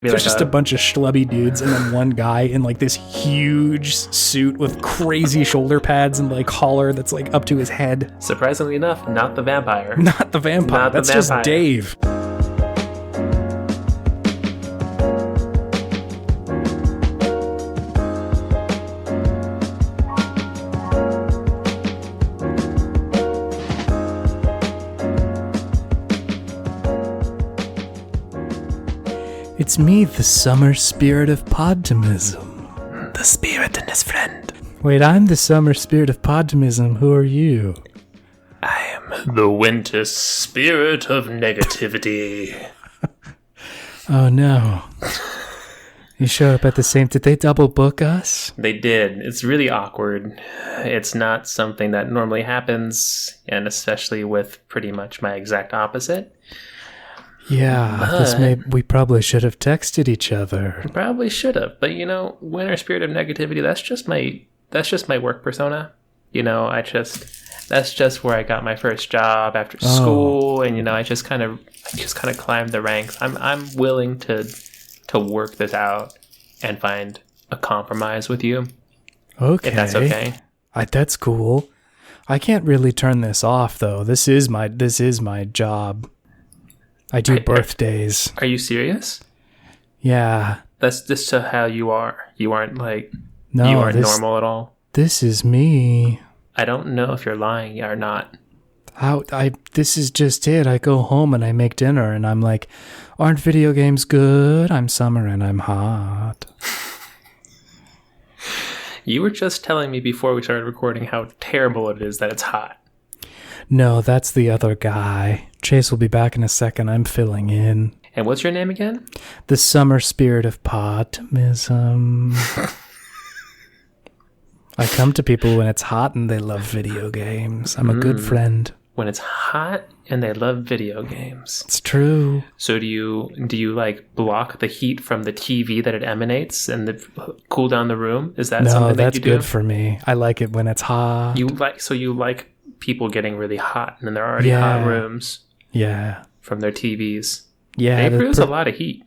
There's just a bunch of schlubby dudes and then one guy in like this huge suit with crazy shoulder pads and like collar that's like up to his head. Surprisingly enough, not the vampire. Not the vampire. Not the that's vampire. Just Dave. It's me, the summer spirit of Podtimism. The spirit and his friend. Wait, I'm the summer spirit of Podtimism. Who are you? I am the winter spirit of negativity. Oh no. You showed up at the same... Did they double book us? They did. It's really awkward. It's not something that normally happens, and especially with pretty much my exact opposite. Yeah, we probably should have texted each other. Probably should have, but you know, winter spirit of negativity, that's just my work persona. You know, that's just where I got my first job after school, and you know, I just kind of climbed the ranks. I'm willing to work this out and find a compromise with you. Okay. If that's okay. That's cool. I can't really turn this off though. This is my job. I do birthdays. Are you serious? Yeah. That's just how you are. You aren't like... No, you aren't normal at all. This is me. I don't know if you're lying or not. This is just it. I go home and I make dinner and I'm like, aren't video games good? I'm summer and I'm hot. You were just telling me before we started recording how terrible it is that it's hot. No, that's the other guy. Chase will be back in a second. I'm filling in. And what's your name again? The summer spirit of Podtimism. I come to people when it's hot and they love video games. I'm a good friend. When it's hot and they love video games. It's true. So do you like block the heat from the TV that it emanates and cool down the room? Is that something that you do? No, that's good for me. I like it when it's hot. You like people getting really hot and then they're already hot rooms. Yeah. From their TVs. Yeah. They produce a lot of heat.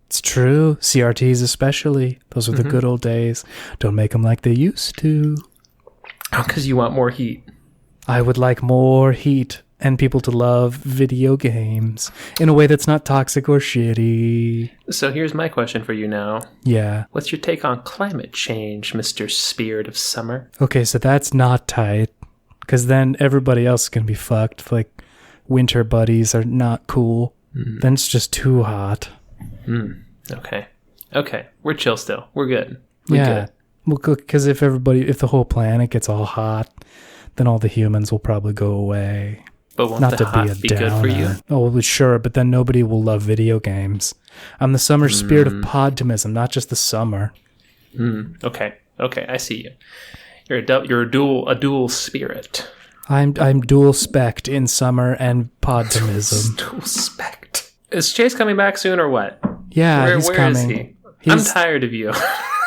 It's true. CRTs especially. Those were the good old days. Don't make them like they used to. Oh, because you want more heat. I would like more heat and people to love video games in a way that's not toxic or shitty. So here's my question for you now. Yeah. What's your take on climate change, Mr. Spirit of Summer? Okay, so that's not tight. Because then everybody else is going to be fucked. Like, winter buddies are not cool. Then it's just too hot. Okay. We're chill still. We're good. Good. Well, because if the whole planet gets all hot, then all the humans will probably go away. But won't the hot be good for you? Oh, well, sure, but then nobody will love video games. I'm the summer spirit of Podtimism, not just the summer. Okay, I see you. You're a dual spirit. I'm dual spec'd in summer and Podtimism. Dual spec'd. Is Chase coming back soon or what? Yeah, he's coming. Where is he? I'm tired of you.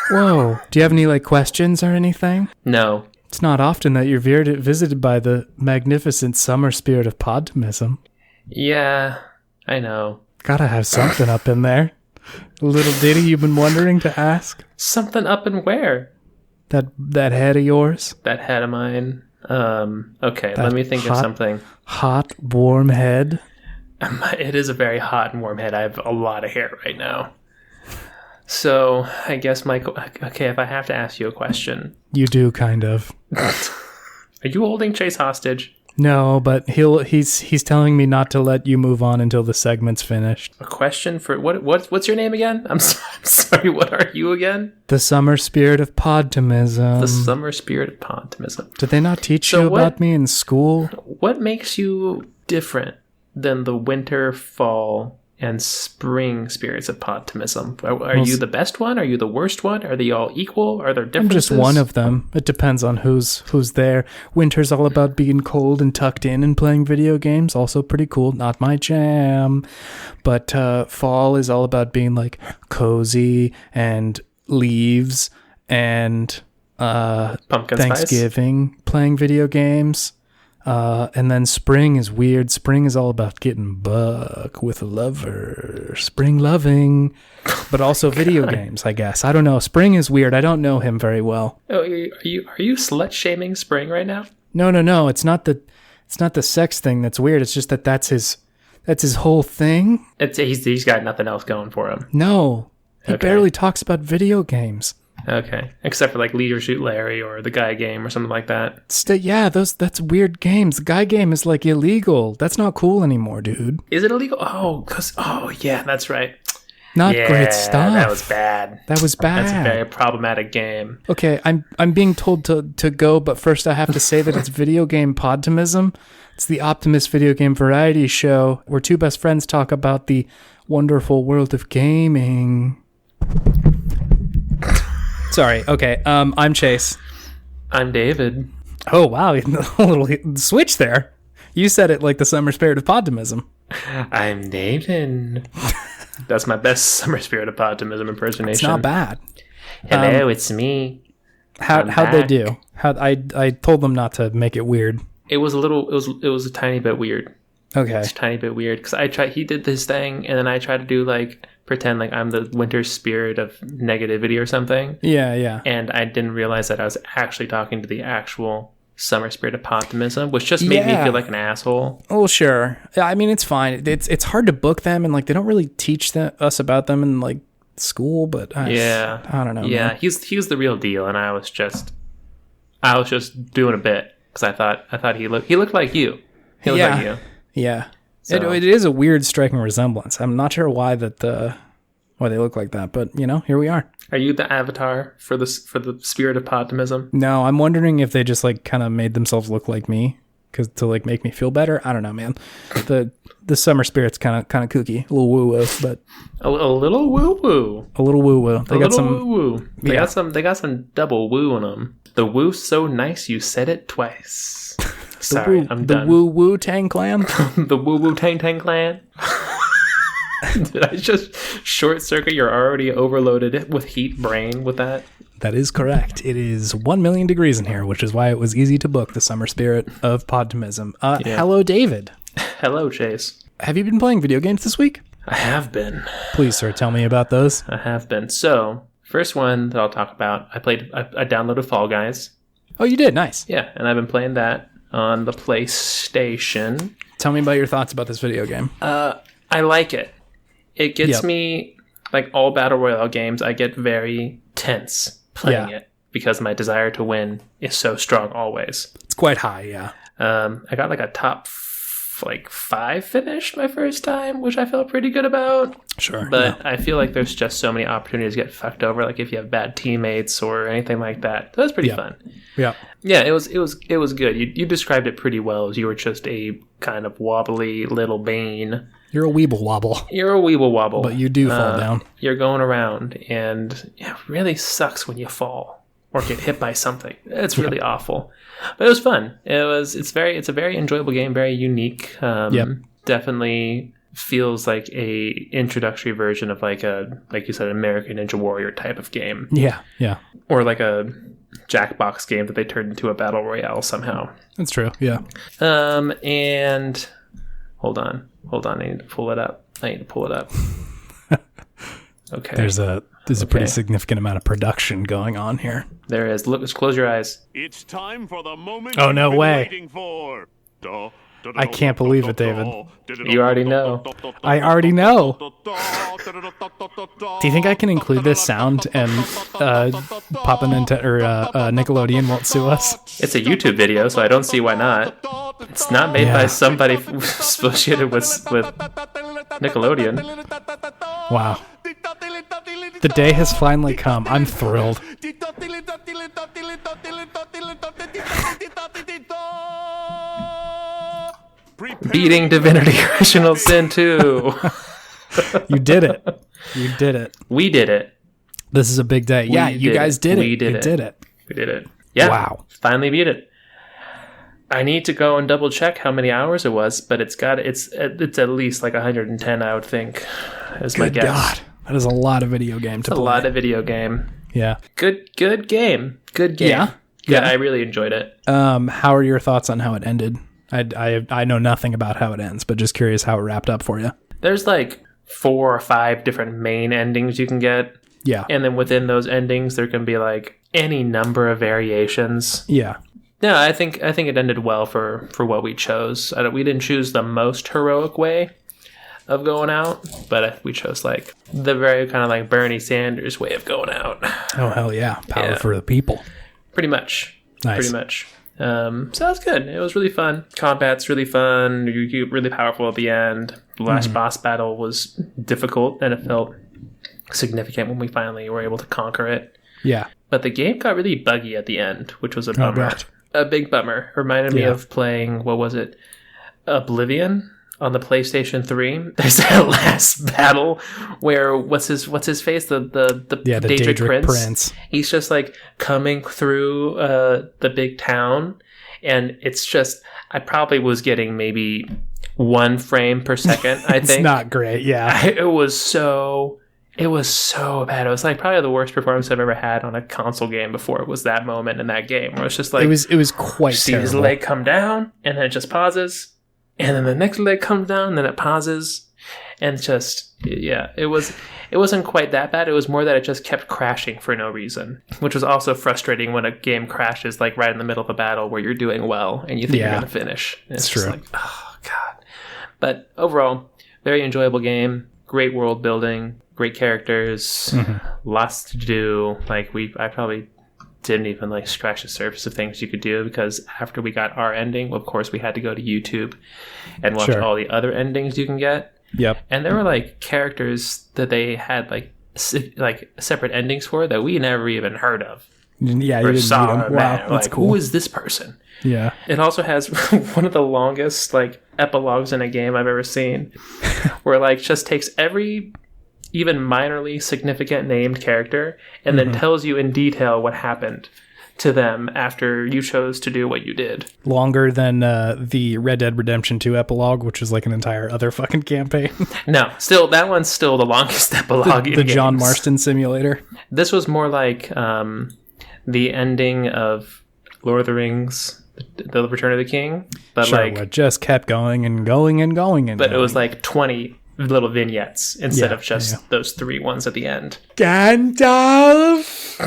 Whoa. Do you have any questions or anything? No. It's not often that you're visited by the magnificent summer spirit of Podtimism. Yeah, I know. Gotta have something up in there. A little ditty you've been wondering to ask? Something up in where? That head of yours? That head of mine? Okay, let me think of something. Hot, warm head? It is a very hot and warm head. I have a lot of hair right now. So, I guess, Michael... Okay, if I have to ask you a question... You do, kind of. Are you holding Chase hostage? No, but he's telling me not to let you move on until the segment's finished. A question for... What's your name again? I'm sorry, what are you again? The summer spirit of Podtimism. The summer spirit of Podtimism. Did they not teach you about me in school? What makes you different than the winter, fall, and spring spirits of Podtimism? Are you the best one? Are you the worst one? Are they all equal? Are there differences? I'm just one of them. It depends on who's there. Winter's all about being cold and tucked in and playing video games. Also pretty cool. Not my jam. But fall is all about being like cozy and leaves and pumpkin Thanksgiving, spice? Playing video games. And then spring is weird. Spring is all about getting buck with a lover. Spring loving. But also video games, I guess. I don't know. Spring is weird. I don't know him very well. Oh, are you slut shaming Spring right now? No. It's not the sex thing that's weird. It's just that's his whole thing. He's got nothing else going for him. No. He Okay. barely talks about video games. Okay, except for like Leader Shoot Larry or the Guy Game or something like that. That's weird games. The guy game is like illegal. That's not cool anymore, dude. Is it illegal? Yeah, that's right. Not great stuff. That was bad. That's a very problematic game. Okay, I'm being told to go, but first I have to say that it's video game Podtimism. It's the Optimist video game variety show where two best friends talk about the wonderful world of gaming. Sorry. Okay. I'm Chase. I'm David. Oh wow, a little switch there. You said it like the summer spirit of Podtimism. I'm David. That's my best summer spirit of Podtimism impersonation. It's not bad. Hello, it's me. How'd they do? I told them not to make it weird. It was a tiny bit weird. Okay. It's a tiny bit weird because he did this thing and then I tried to do like pretend like I'm the winter spirit of negativity or something. Yeah. And I didn't realize that I was actually talking to the actual summer spirit of Podtimism, which just made me feel like an asshole. Well, sure. I mean, it's fine. It's hard to book them, and like they don't really teach us about them in like school. But I don't know. Yeah, man. he's the real deal, and I was just doing a bit because I thought he looked like you. He looked like you. Yeah. So. It is a weird, striking resemblance. I'm not sure why why they look like that, but here we are. Are you the avatar for the spirit of Podtimism? No, I'm wondering if they just like kind of made themselves look like me to like make me feel better. I don't know, man. The summer spirit's kind of kooky, a little woo woo, but a little woo woo. A little woo woo. They got some woo woo. They got some double woo in them. The woo's so nice you said it twice. Sorry, I'm done. The woo woo Tang Clan. The woo woo Tang Clan. Did I just short circuit your already overloaded with heat brain with that? That is correct. It is 1 million degrees in here, which is why it was easy to book the summer spirit of Podtimism. Hello, David. Hello, Chase. Have you been playing video games this week? I have been. Please, sir, tell me about those. I have been. So, first one that I'll talk about, I downloaded Fall Guys. Oh, you did? Nice. Yeah, and I've been playing that on the PlayStation. Tell me about your thoughts about this video game. I like it. It gets me, like all Battle Royale games, I get very tense playing it because my desire to win is so strong always. It's quite high, yeah. I got like a top 5 finish my first time, which I felt pretty good about. Sure. But I feel like there's just so many opportunities to get fucked over, like if you have bad teammates or anything like that. So that's pretty fun. Yeah. Yeah, it was good. You described it pretty well as you were just a kind of wobbly little bean. You're a weeble wobble. You're a weeble wobble. But you do fall down. You're going around, and it really sucks when you fall or get hit by something. It's really awful. But it was fun. It's a very enjoyable game, very unique. Definitely feels like a introductory version of like you said, American Ninja Warrior type of game. Yeah. Or like a Jackbox game that they turned into a battle royale somehow. That's true. Yeah. And hold on. I need to pull it up. Okay. There's a pretty significant amount of production going on here. There is. Look, just close your eyes. It's time for the moment. Oh, no you've been way. waiting for. I can't believe it, David. You already know. I already know. Do you think I can include this sound and Papa Nintendo or Nickelodeon won't sue us? It's a YouTube video, so I don't see why not. It's not made by somebody associated with Nickelodeon. Wow. The day has finally come. I'm thrilled. Beating Divinity Original Sin 2. You did it. You did it. We did it. This is a big day. Yeah, you guys did it. We did it. We did it. Yeah. Wow. Finally beat it. I need to go and double check how many hours it was, but it's at least like 110, I would think, is my guess. God, that is a lot of video game to play. A lot of video game. Yeah. Good game. Good game. Yeah. I really enjoyed it. How are your thoughts on how it ended? I know nothing about how it ends, but just curious how it wrapped up for you. There's like 4 or 5 different main endings you can get. Yeah. And then within those endings, there can be like any number of variations. Yeah. No, I think it ended well for what we chose. We didn't choose the most heroic way of going out, but we chose like the very kind of like Bernie Sanders way of going out. Oh, hell yeah. Power for the people. Pretty much. Nice. Pretty much. So that's good. It was really fun. Combat's really fun. You get really powerful at the end. The last boss battle was difficult, and it felt significant when we finally were able to conquer it. Yeah. But the game got really buggy at the end, which was a bummer. God. A big bummer. Reminded me of playing, what was it? Oblivion on the PlayStation 3. There's that last battle where what's his face? The Daedric Prince. He's just like coming through the big town, and it's just, I probably was getting maybe 1 frame per second, I think. It's not great, yeah. It was so bad. It was like probably the worst performance I've ever had on a console game before. It was that moment in that game where it's just like, it was quite see terrible. his leg come down, and then it just pauses, and then the next leg comes down, and then it pauses, and just, yeah, it wasn't quite that bad. It was more that it just kept crashing for no reason, which was also frustrating when a game crashes like right in the middle of a battle where you're doing well and you think you're going to finish. And it's just true. Like, oh god. But overall, very enjoyable game. Great world building. Great characters. Lots to do. Like I probably didn't even like scratch the surface of things you could do, because after we got our ending, of course we had to go to YouTube and watch all the other endings you can get. Yep. And there were like characters that they had like separate endings for that we never even heard of. Yeah, you didn't saw meet them. Wow, that's cool. Who is this person? Yeah. It also has one of the longest like epilogues in a game I've ever seen, where like just takes every even minorly significant named character and then tells you in detail what happened to them after you chose to do what you did. Longer than the Red Dead Redemption 2 epilogue, which is like an entire other fucking campaign. No, still, that one's still the longest epilogue in the games. John Marston simulator. This was more like the ending of Lord of the Rings, The Return of the King. But sure, like, it just kept going and going and going. But it was like 20 little vignettes instead of just those 3 ones at the end. Gandalf!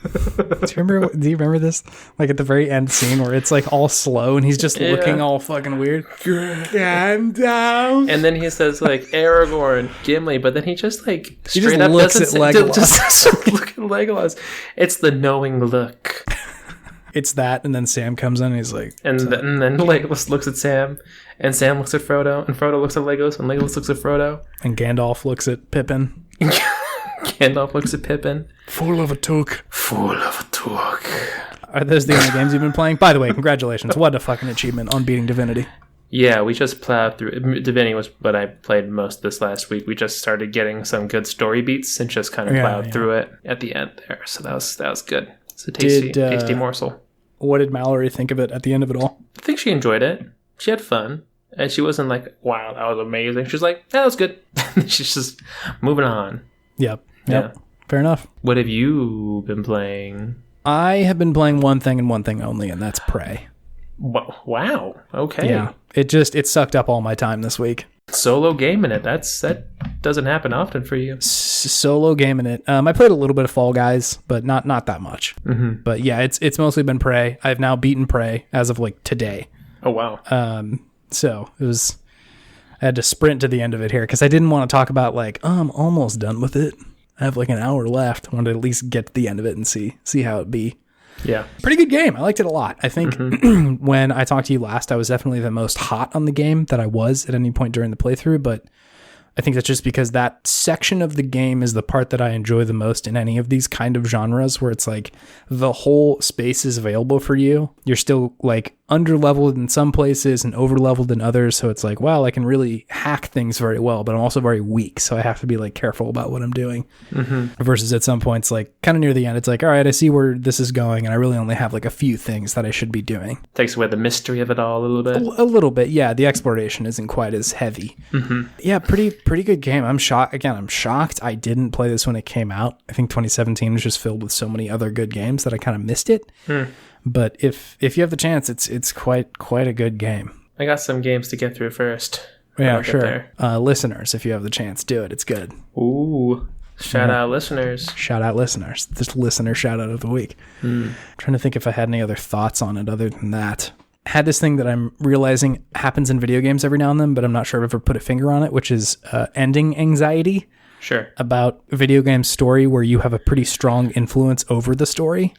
Do you remember this? Like at the very end scene where it's like all slow and he's just looking all fucking weird. Gandalf! And then he says like Aragorn, Gimli, but then he just like straight up looks at Legolas. Just look at Legolas. It's the knowing look. It's that, and then Sam comes in and he's like... And then Legolas looks at Sam, and Sam looks at Frodo, and Frodo looks at Legolas, and Legolas looks at Frodo. And Gandalf looks at Pippin. Gandalf looks at Pippin. Full of a took. Full of a took. Are those the only games you've been playing? By the way, congratulations. What a fucking achievement on beating Divinity. Yeah, we just plowed through. Divinity was what I played most this last week. We just started getting some good story beats and just kind of plowed through it at the end there. So that was good. It's a tasty morsel. What did Mallory think of it at the end of it all? I think she enjoyed it. She had fun. And she wasn't like, wow, that was amazing. She was like, that was good. She's just moving on. Yep. Yeah. Fair enough. What have you been playing? I have been playing one thing and one thing only, and that's Prey. Wow. Okay. Yeah. It sucked up all my time this week. Solo game in it. That doesn't happen often for you. Solo game in it. I played a little bit of Fall Guys, but not that much. Mm-hmm. But yeah, it's mostly been Prey. I've now beaten Prey as of like today. Oh wow. So it was. I had to sprint to the end of it here because I didn't want to talk about like, I'm almost done with it. I have like an hour left. I wanted to at least get to the end of it and see how it be. Yeah. Pretty good game. I liked it a lot. I think when I talked to you last, I was definitely the most hot on the game that I was at any point during the playthrough, but I think that's just because that section of the game is the part that I enjoy the most in any of these kind of genres where it's like the whole space is available for you. You're still like under-leveled in some places and over-leveled in others. So it's like, wow, I can really hack things very well, but I'm also very weak. So I have to be like careful about what I'm doing. Mm-hmm. Versus at some points, like kind of near the end, it's like, all right, I see where this is going. And I really only have like a few things that I should be doing. Takes away the mystery of it all a little bit. A little bit. Yeah. The exploration isn't quite as heavy. Mm-hmm. Yeah. Pretty good game. I'm shocked. Again, I'm shocked I didn't play this when it came out. I think 2017 was just filled with so many other good games that I kind of missed it. But if you have the chance, it's quite a good game. I got some games to get through first. Yeah, sure. Listeners, if you have the chance, do it. It's good. Ooh. Shout out listeners. Shout out listeners. This listener shout out of the week. Trying to think if I had any other thoughts on it other than that. Had this thing that I'm realizing happens in video games every now and then, but I'm not sure I've ever put a finger on it, which is ending anxiety. Sure. About video game story where you have a pretty strong influence over the story.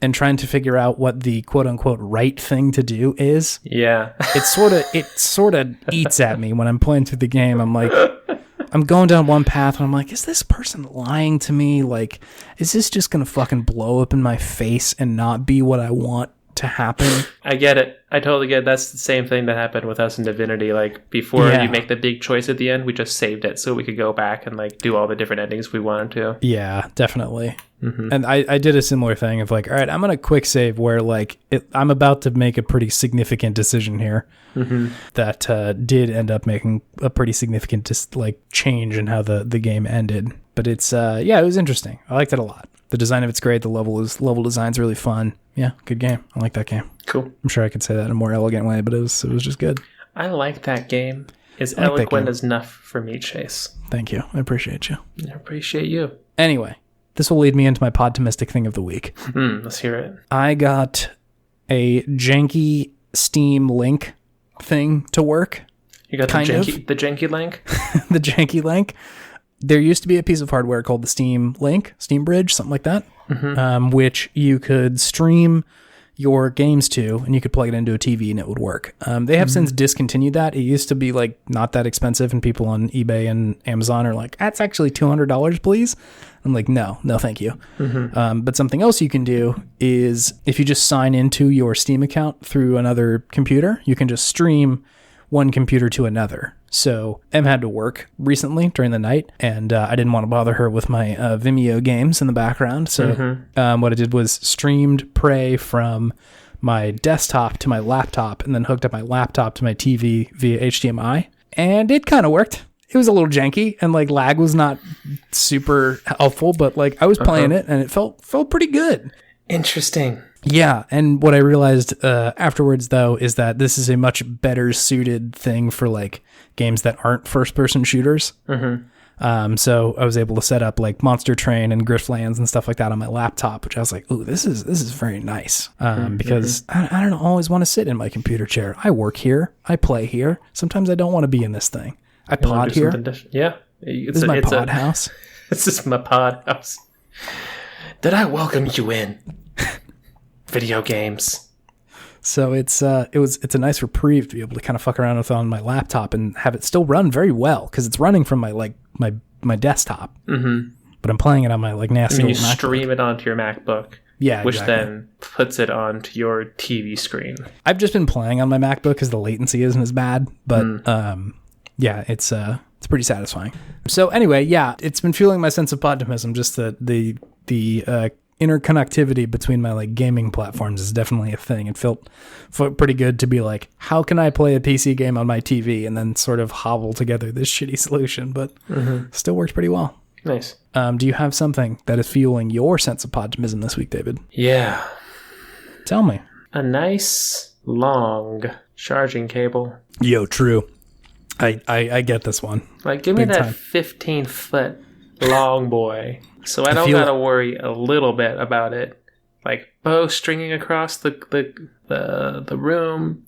And trying to figure out what the quote unquote right thing to do is. Yeah. It sort of eats at me when I'm playing through the game. I'm like, I'm going down one path and I'm like, is this person lying to me? Like, is this just going to fucking blow up in my face and not be what I want to happen? I get it. I totally get it. That's the same thing that happened with us in Divinity. Like, before you make the big choice at the end, we just saved it so we could go back and like do all the different endings we wanted to. Yeah, definitely. And I did a similar thing of like, all right, I'm going to quick save where like I'm about to make a pretty significant decision here that did end up making a pretty significant change in how the game ended. But it's, it was interesting. I liked it a lot. The design of it's great. The level design's really fun. Yeah, good game. I like that game. Cool. I'm sure I could say that in a more elegant way, but it was just good. I like that game. It's eloquent enough for me, Chase. Thank you. I appreciate you. I appreciate you. Anyway, this will lead me into my Podtimistic thing of the week. Let's hear it. I got a janky Steam Link thing to work. You got the janky link? The janky link. There used to be a piece of hardware called the Steam Link, Steam Bridge, something like that, which you could stream your games to, and you could plug it into a TV and it would work. They have since discontinued that. It used to be like not that expensive, and people on eBay and Amazon are like, that's actually $200, please. I'm like, no, thank you. But something else you can do is if you just sign into your Steam account through another computer, you can just stream one computer to another. So Em had to work recently during the night, and I didn't want to bother her with my Vimeo games in the background. So what I did was streamed Prey from my desktop to my laptop, and then hooked up my laptop to my TV via HDMI, and it kind of worked. It was a little janky, and like lag was not super helpful, but like I was playing it, and it felt pretty good. Interesting. Yeah, and what I realized afterwards, though, is that this is a much better suited thing for like games that aren't first-person shooters. So I was able to set up like Monster Train and Griftlands and stuff like that on my laptop, which I was like, ooh, this is very nice. Because I don't always want to sit in my computer chair. I work here. I play here. Sometimes I don't want to be in this thing. I pod here. Yeah. This is my pod house. This is my pod house. Did I welcome you in? Video games. So it's a nice reprieve to be able to kind of fuck around with on my laptop and have it still run very well, because it's running from my desktop. But I'm playing it on my like nasty. And you stream it onto your MacBook. Yeah, which then puts it onto your TV screen. I've just been playing on my MacBook because the latency isn't as bad, but it's pretty satisfying. So anyway, yeah, it's been fueling my sense of podtimism. Just the interconnectivity between my like gaming platforms is definitely a thing. It felt pretty good to be like, how can I play a PC game on my TV, and then sort of hobble together this shitty solution, but still works pretty well. Nice. Do you have something that is fueling your sense of podtimism this week, David? Yeah. Tell me. A nice long charging cable. Yo, true. I get this one. Like, give me that 15-foot long boy, so I don't gotta worry a little bit about it. Like bowstringing across the room,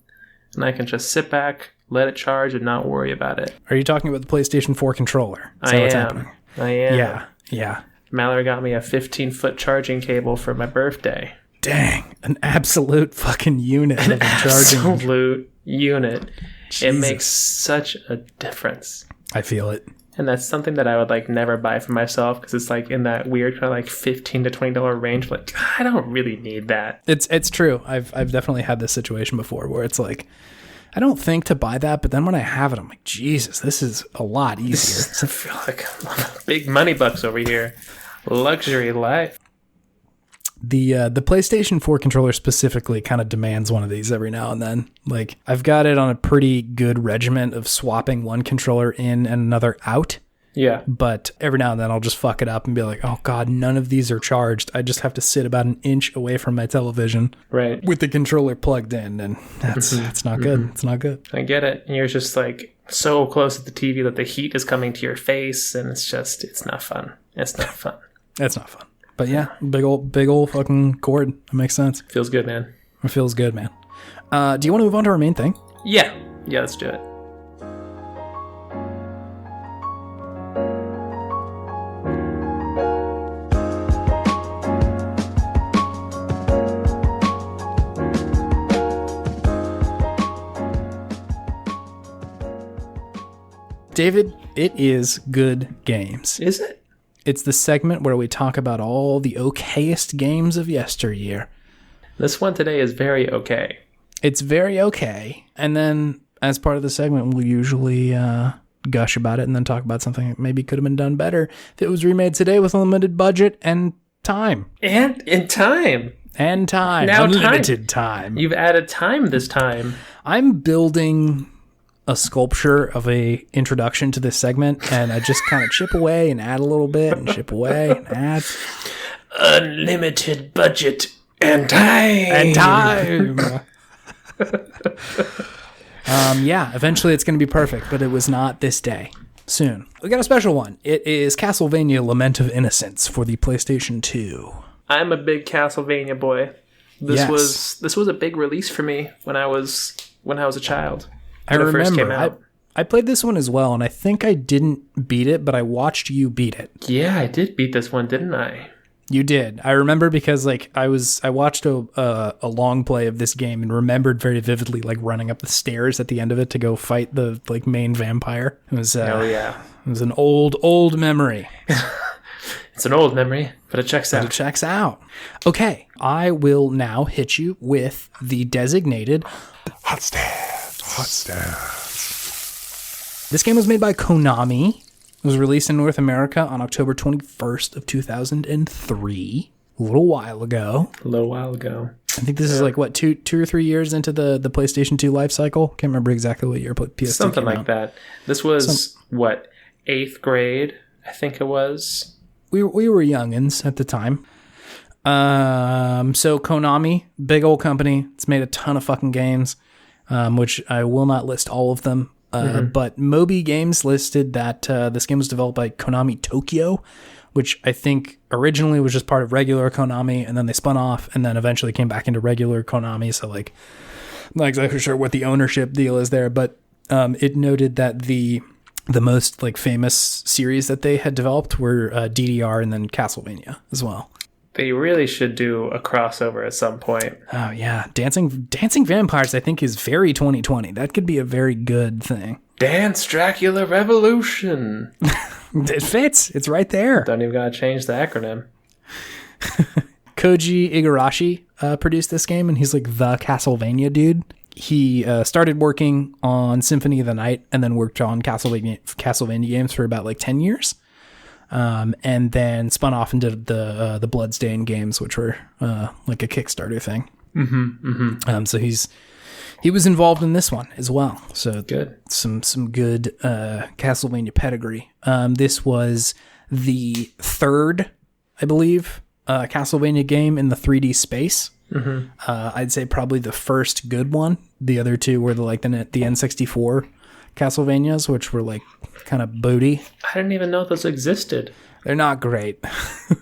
and I can just sit back, let it charge, and not worry about it. Are you talking about the PlayStation 4 controller? Is that what's happening? I am. Yeah. Mallory got me a 15-foot charging cable for my birthday. Dang, an absolute fucking unit of charging. Absolute unit. Jesus. It makes such a difference. I feel it. And that's something that I would like never buy for myself, because it's like in that weird kind of like $15 to $20 range. Like, I don't really need that. It's true. I've definitely had this situation before where it's like, I don't think to buy that, but then when I have it, I'm like, Jesus, this is a lot easier. I feel like big money bucks over here. Luxury life. The PlayStation 4 controller specifically kind of demands one of these every now and then. Like, I've got it on a pretty good regiment of swapping one controller in and another out. Yeah. But every now and then I'll just fuck it up and be like, oh God, none of these are charged. I just have to sit about an inch away from my television Right. with the controller plugged in. And that's not good. It's not good. I get it. And you're just like so close to the TV that the heat is coming to your face, and it's not fun. It's not fun. That's not fun. But yeah, big old fucking cord. That makes sense. Feels good, man. It feels good, man. Do you want to move on to our main thing? Yeah. Yeah, let's do it. David, it is good games. Is it? It's the segment where we talk about all the okayest games of yesteryear. This one today is very okay. It's very okay. And then, as part of the segment, we'll usually gush about it and then talk about something that maybe could have been done better if it was remade today with a limited budget and time. And in time. And time. Now Unlimited time. You've added time this time. I'm building a sculpture of a introduction to this segment, and I just kind of chip away and add a little bit and chip away and add. Unlimited budget and time. And time. Yeah, eventually it's going to be perfect, but it was not this day. Soon. We got a special one. It is Castlevania Lament of Innocence for the PlayStation 2. I'm a big Castlevania boy. This Yes. was a big release for me when I was a child. I When it first came remember. out. I played this one as well, and I think I didn't beat it, but I watched you beat it. Yeah, I did beat this one, didn't I? You did. I remember because I watched a long play of this game and remembered very vividly running up the stairs at the end of it to go fight the main vampire. It was Oh yeah. It was an old memory. It's an old memory, but it checks But out. it checks out. Okay, I will now hit you with the designated Hot stabs. This game was made by Konami. It was released in North America on October 21st of 2003. A little while ago. A little while ago. I think this is two or 3 years into the PlayStation 2 life cycle. Can't remember exactly what year PS2 Something came like out. that. This was, 8th grade, I think it was. We were youngins at the time. So Konami, big old company. It's made a ton of fucking games, which I will not list all of them. But Moby Games listed that this game was developed by Konami Tokyo, which I think originally was just part of regular Konami, and then they spun off, and then eventually came back into regular Konami. So I'm not exactly sure what the ownership deal is there, but it noted that the most famous series that they had developed were DDR and then Castlevania as well. They really should do a crossover at some point. Oh yeah, Dancing Vampires I think is very 2020. That could be a very good thing. Dance Dracula Revolution. It fits. It's right there. Don't even gotta change the acronym. Koji Igarashi produced this game, and he's the Castlevania dude. He started working on Symphony of the Night and then worked on Castlevania games for about 10 years. And then spun off and did the Bloodstained games, which were a Kickstarter thing. So he was involved in this one as well. So Good. Some good Castlevania pedigree. This was the third, I believe, Castlevania game in the 3D space. I'd say probably the first good one. The other two were the N64 Castlevanias, which were kind of booty. I didn't even know those existed. They're not great.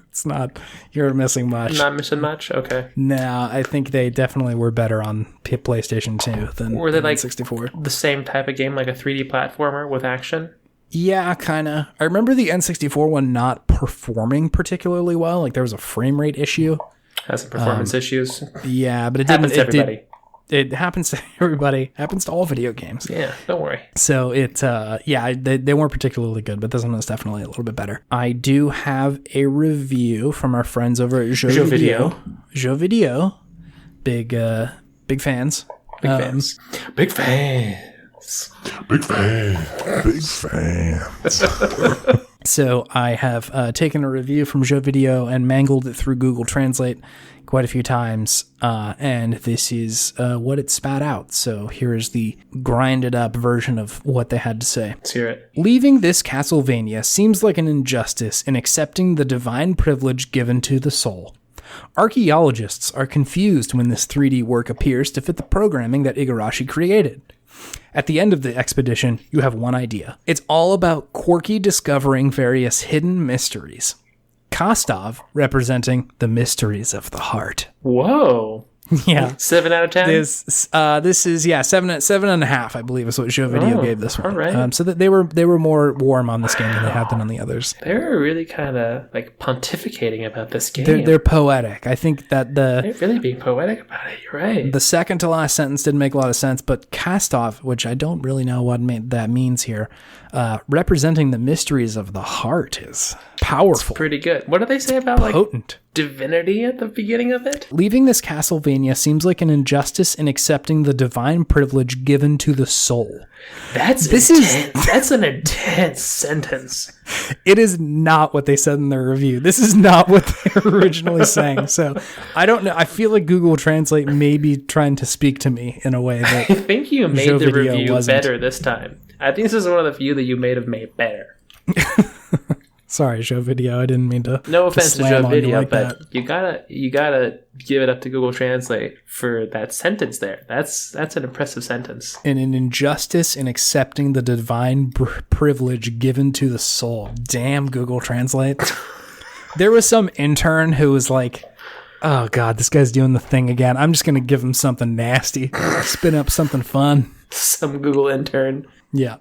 It's not. You're missing much. Not missing much? Okay. No, I think they definitely were better on PlayStation 2 than Were they N64. the same type of game, like a 3D platformer with action? Yeah, kind of. I remember the N64 one not performing particularly well. There was a frame rate issue. Has some performance issues. Yeah, but it Happens didn't. to everybody. It happens to everybody. Happens to all video games. Yeah, don't worry. So they weren't particularly good, but this one was definitely a little bit better. I do have a review from our friends over at Jeux Video. Jeux Video, big fans. Big fans. Big fans. Big fan. Big fans. So I have taken a review from Joe Video and mangled it through Google Translate quite a few times, and this is what it spat out. So here is the grinded up version of what they had to say. Let's hear it. Leaving this Castlevania seems like an injustice in accepting the divine privilege given to the soul. Archaeologists are confused when this 3D work appears to fit the programming that Igarashi created. At the end of the expedition, you have one idea. It's all about Quirky discovering various hidden mysteries. Kostov representing the mysteries of the heart. Whoa. Yeah. 7 out of 10? This is 7.5, I believe, is what Joe Video gave this one. All right. So that they were more warm on this game than they have been on the others. They're really kind of like pontificating about this game. They're poetic. I think that They're really being poetic about it. You're right. the second to last sentence didn't make a lot of sense, but Kostov, which I don't really know what that means here, representing the mysteries of the heart is powerful. Pretty good. What do they say about like Potent. divinity at the beginning of it? Leaving this Castlevania seems like an injustice in accepting the divine privilege given to the soul. That's an intense sentence. It is not what they said in their review. This is not what they were originally saying. So I don't know. I feel like Google Translate may be trying to speak to me in a way that I think you made Joe the Video review wasn't. better this time. I think this is one of the few that you have made better. Sorry, Joe Video. I didn't mean to. No offense to slam Joe on you Video, like but that. you gotta give it up to Google Translate for that sentence there. That's an impressive sentence. In an injustice in accepting the divine privilege given to the soul. Damn, Google Translate. There was some intern who was like, oh God, this guy's doing the thing again. I'm just going to give him something nasty. Spin up something fun. Some Google intern. Yeah.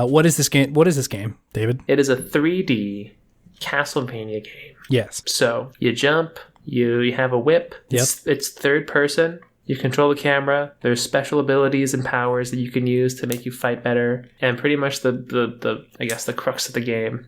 What is this game? What is this game, David? It is a 3D Castlevania game. Yes. So you jump, you have a whip. It's third person. You control the camera. There's special abilities and powers that you can use to make you fight better. And pretty much the I guess the crux of the game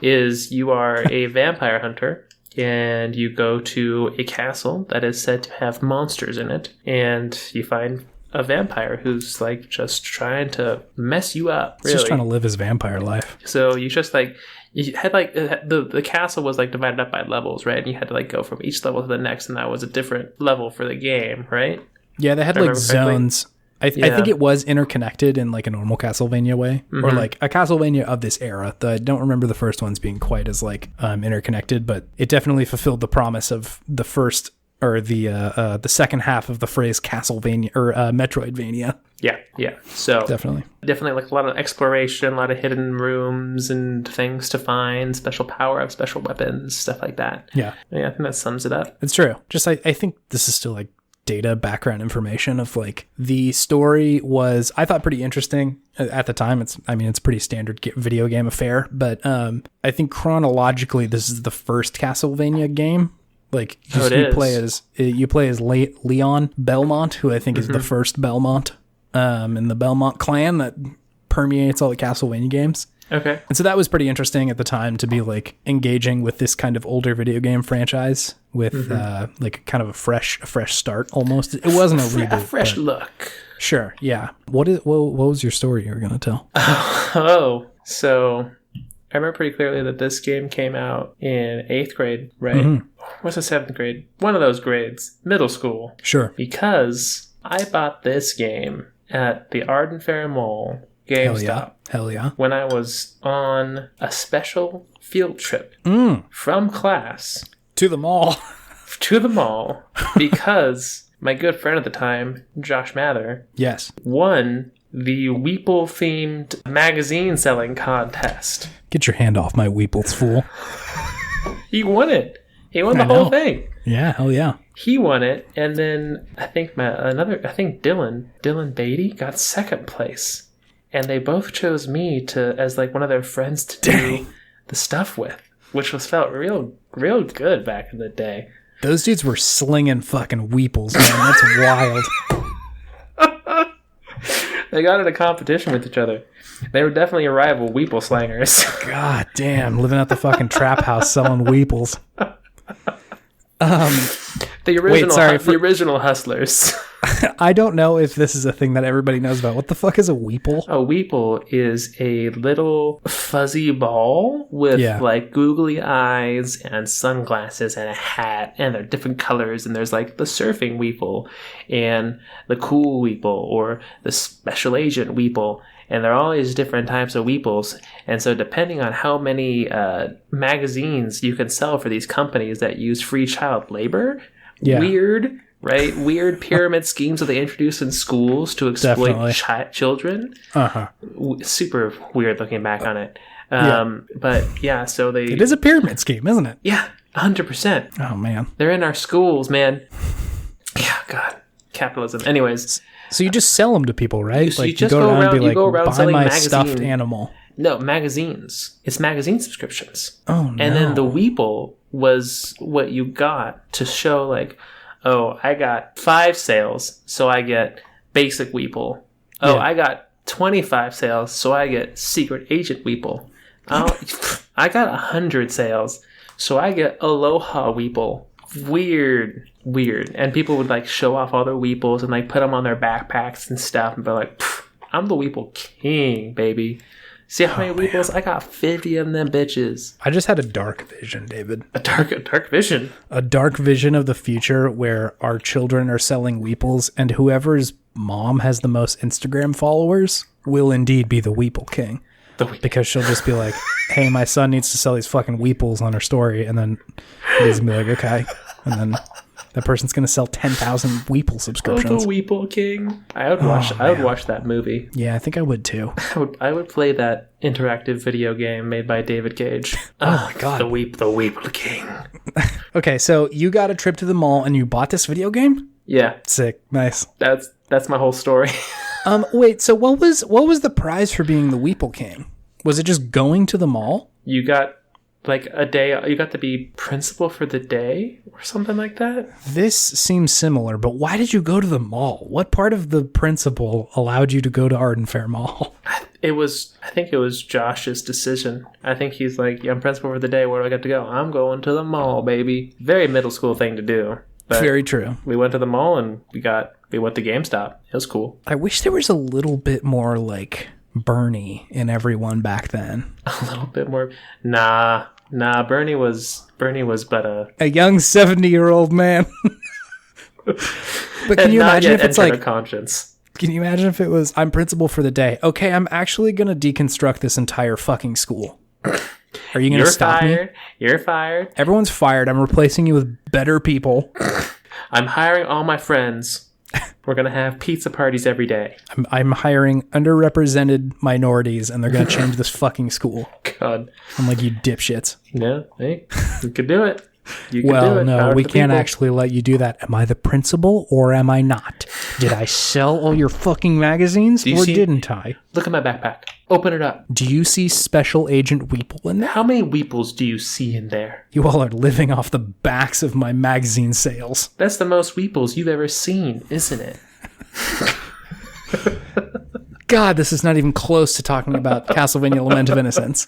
is you are a vampire hunter. And you go to a castle that is said to have monsters in it. And you find a vampire who's like just trying to mess you up. He's just trying to live his vampire life. So you just like, you had like, the castle was like divided up by levels, right? And you had to like go from each level to the next, and that was a different level for the game, right? Yeah, they had like zones. I think it was interconnected in like a normal Castlevania way, or like a Castlevania of this era. I don't remember the first ones being quite as like interconnected, but it definitely fulfilled the promise of the first or the second half of the phrase Castlevania or Metroidvania. Yeah. So Definitely like a lot of exploration, a lot of hidden rooms and things to find, special power-ups, special weapons, stuff like that. Yeah, I think that sums it up. it's true. Just I think this is still like data background information of like the story was, I thought, pretty interesting at the time. It's a pretty standard video game affair, but I think chronologically this is the first Castlevania game. Like you play as Leon Belmont, who I think is the first Belmont in the Belmont clan that permeates all the Castlevania games. Okay. And so that was pretty interesting at the time to be like engaging with this kind of older video game franchise with like kind of a fresh start almost. It wasn't a reboot. A fresh but look. Sure, yeah. What was your story you were going to tell? So I remember pretty clearly that this game came out in 8th grade, right? What's the 7th grade? One of those grades. Middle school. Sure. Because I bought this game at the Arden Fair Mall GameStop. Hell yeah. When I was on a special field trip from class To the mall. to the mall because my good friend at the time, Josh Mather, Yes. won the Weeple-themed magazine selling contest. Get your hand off my Weeples, fool. He won it. He won the I know. whole thing. Yeah, hell yeah. He won it, and then I think Dylan Beatty got second place. And they both chose me as like one of their friends to do the stuff with, which felt real good back in the day. Those dudes were slinging fucking Weeples, man. That's wild. They got in a competition with each other. They were definitely a rival Weeple slangers. God damn, living at the fucking trap house selling Weeples. The original hustlers. I don't know if this is a thing that everybody knows about. What the fuck is a weeple? A weeple is a little fuzzy ball with like googly eyes and sunglasses and a hat, and they're different colors, and there's like the surfing weeple and the cool weeple or the special agent weeple, and there are all these different types of weeples. And so depending on how many magazines you can sell for these companies that use free child labor, weird pyramid schemes that they introduce in schools to exploit children. Super weird looking back on it. But yeah, so it is a pyramid scheme, isn't it? Yeah, 100%. Oh man, they're in our schools, man. Yeah, God, capitalism. Anyways, so you just sell them to people, right? You just go around and be like, buy my magazine. stuffed animal. No, magazines. It's magazine subscriptions. Oh no. And then the weeple was what you got to show like, oh, I got 5 sales, so I get basic weeple. Oh, I got 25 sales, so I get secret agent weeple. Oh, I got 100 sales, so I get aloha weeple. Weird. And people would like show off all their weeples and like put them on their backpacks and stuff and be like, I'm the weeple king, baby. See how many weeples? I got 50 of them bitches. I just had a dark vision, David. A dark vision? A dark vision of the future where our children are selling weeples, and whoever's mom has the most Instagram followers will indeed be the weeple king. Because she'll just be like, hey, my son needs to sell these fucking weeples on her story, and then he's going to be like, okay. And then that person's going to sell 10,000 weeple subscriptions. Oh, the weeple king. I would watch that movie. Yeah, I think I would too. I would play that interactive video game made by David Cage. Oh my god. The weeple king. Okay, so you got a trip to the mall and you bought this video game? Yeah. Sick. Nice. That's my whole story. Wait, so what was the prize for being the weeple king? Was it just going to the mall? You got like a day, you got to be principal for the day or something like that? This seems similar, but why did you go to the mall? What part of the principal allowed you to go to Arden Fair Mall? I think it was Josh's decision. I think he's like, yeah, I'm principal for the day. Where do I get to go? I'm going to the mall, baby. Very middle school thing to do. But very true. We went to the mall and we went to GameStop. It was cool. I wish there was a little bit more like Bernie in everyone back then. A little bit more. Nah. Bernie was but a young 70-year-old man. But can you imagine if it's like conscience? Can you imagine if it was, I'm principal for the day. Okay, I'm actually gonna deconstruct this entire fucking school. Are you gonna stop me? You're fired. Everyone's fired. I'm replacing you with better people. I'm hiring all my friends. We're going to have pizza parties every day. I'm hiring underrepresented minorities, and they're going to change this fucking school. God. I'm like, you dipshits. Yeah, hey, you could do it. Well, no, we can't actually let you do that. Am I the principal or am I not? Did I sell all your fucking magazines or didn't I? Look at my backpack. Open it up. Do you see Special Agent Weeple in there? How many Weeples do you see in there? You all are living off the backs of my magazine sales. That's the most Weeples you've ever seen, isn't it? God, this is not even close to talking about Castlevania Lament of Innocence.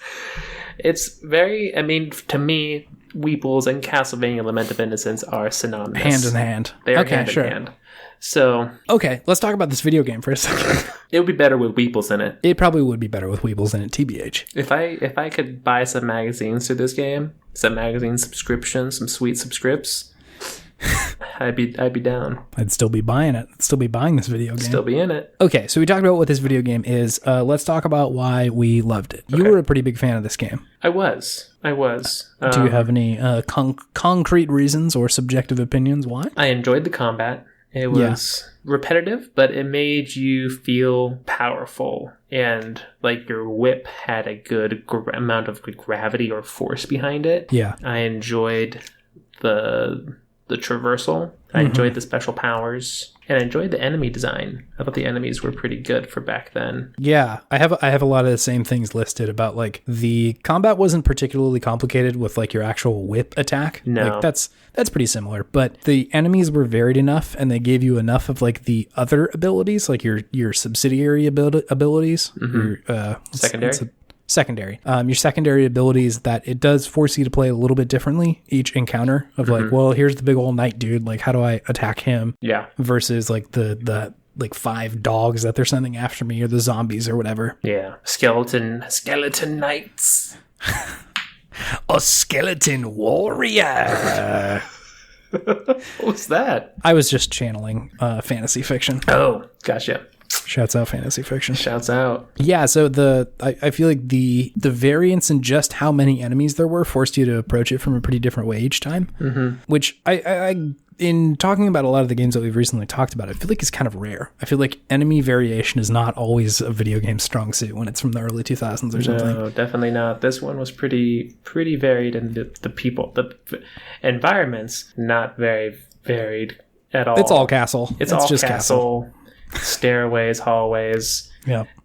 It's very, to me, Weeples and Castlevania Lament of Innocence are synonymous. Hand in hand. They are hand in hand. So... Okay, let's talk about this video game for a second. It would be better with Weeples in it. It probably would be better with Weeples in it, TBH. If I could buy some magazines through this game, some magazine subscriptions, some sweet subscripts, I'd be down. I'd still be buying it. I'd still be buying this video game. Still be in it. Okay, so we talked about what this video game is. Let's talk about why we loved it. You were a pretty big fan of this game. I was. Do you have any concrete reasons or subjective opinions why? I enjoyed the combat. It was repetitive, but it made you feel powerful. And like your whip had a good amount of gravity or force behind it. Yeah. I enjoyed the traversal. I enjoyed the special powers, and I enjoyed the enemy design. I thought the enemies were pretty good for back then. Yeah, I have a lot of the same things listed about like the combat wasn't particularly complicated with like your actual whip attack. No, like, that's pretty similar, but the enemies were varied enough, and they gave you enough of like the other abilities, like your subsidiary abilities, your secondary. secondary. Your secondary ability is that it does force you to play a little bit differently each encounter of like, well, here's the big old knight dude. Like, how do I attack him? Yeah. Versus like the like 5 dogs that they're sending after me or the zombies or whatever. Yeah. Skeleton knights. A skeleton warrior. What was that? I was just channeling fantasy fiction. Oh, gotcha. Shouts out fantasy fiction. Shouts out. Yeah, so I feel like the variance in just how many enemies there were forced you to approach it from a pretty different way each time. Which I in talking about a lot of the games that we've recently talked about, I feel like it's kind of rare. I feel like enemy variation is not always a video game strong suit when it's from the early 2000s or something. No, definitely not. This one was pretty varied, and the people, the environments, not very varied at all. It's all castle. It's all just castle. Stairways, hallways,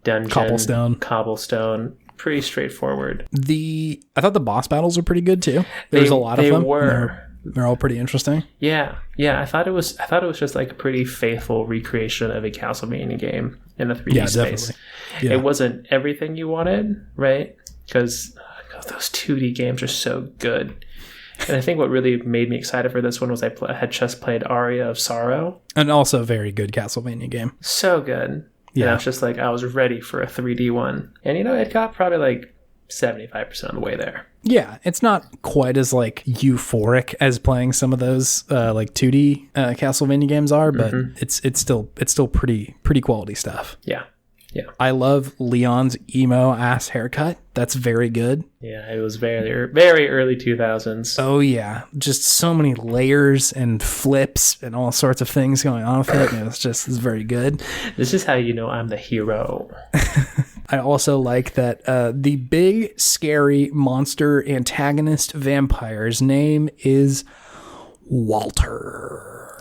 dungeon, cobblestone. Pretty straightforward. I thought the boss battles were pretty good too. There's a lot of them. They're all pretty interesting. Yeah. I thought it was just like a pretty faithful recreation of a Castlevania game in a 3D space. Yeah. It wasn't everything you wanted, right? Because those 2D games are so good. And I think what really made me excited for this one was I had just played Aria of Sorrow. And also a very good Castlevania game. So good. Yeah. And I was just like, I was ready for a 3D one. And, it got probably like 75% of the way there. Yeah, it's not quite as like euphoric as playing some of those like 2D Castlevania games are, but it's still pretty quality stuff. Yeah. I love Leon's emo ass haircut. That's very good. Yeah, it was very, very early 2000s. Oh yeah, just so many layers and flips and all sorts of things going on with it. And it's very good. This is how you know I'm the hero. I also like that the big, scary monster antagonist vampire's name is Walter.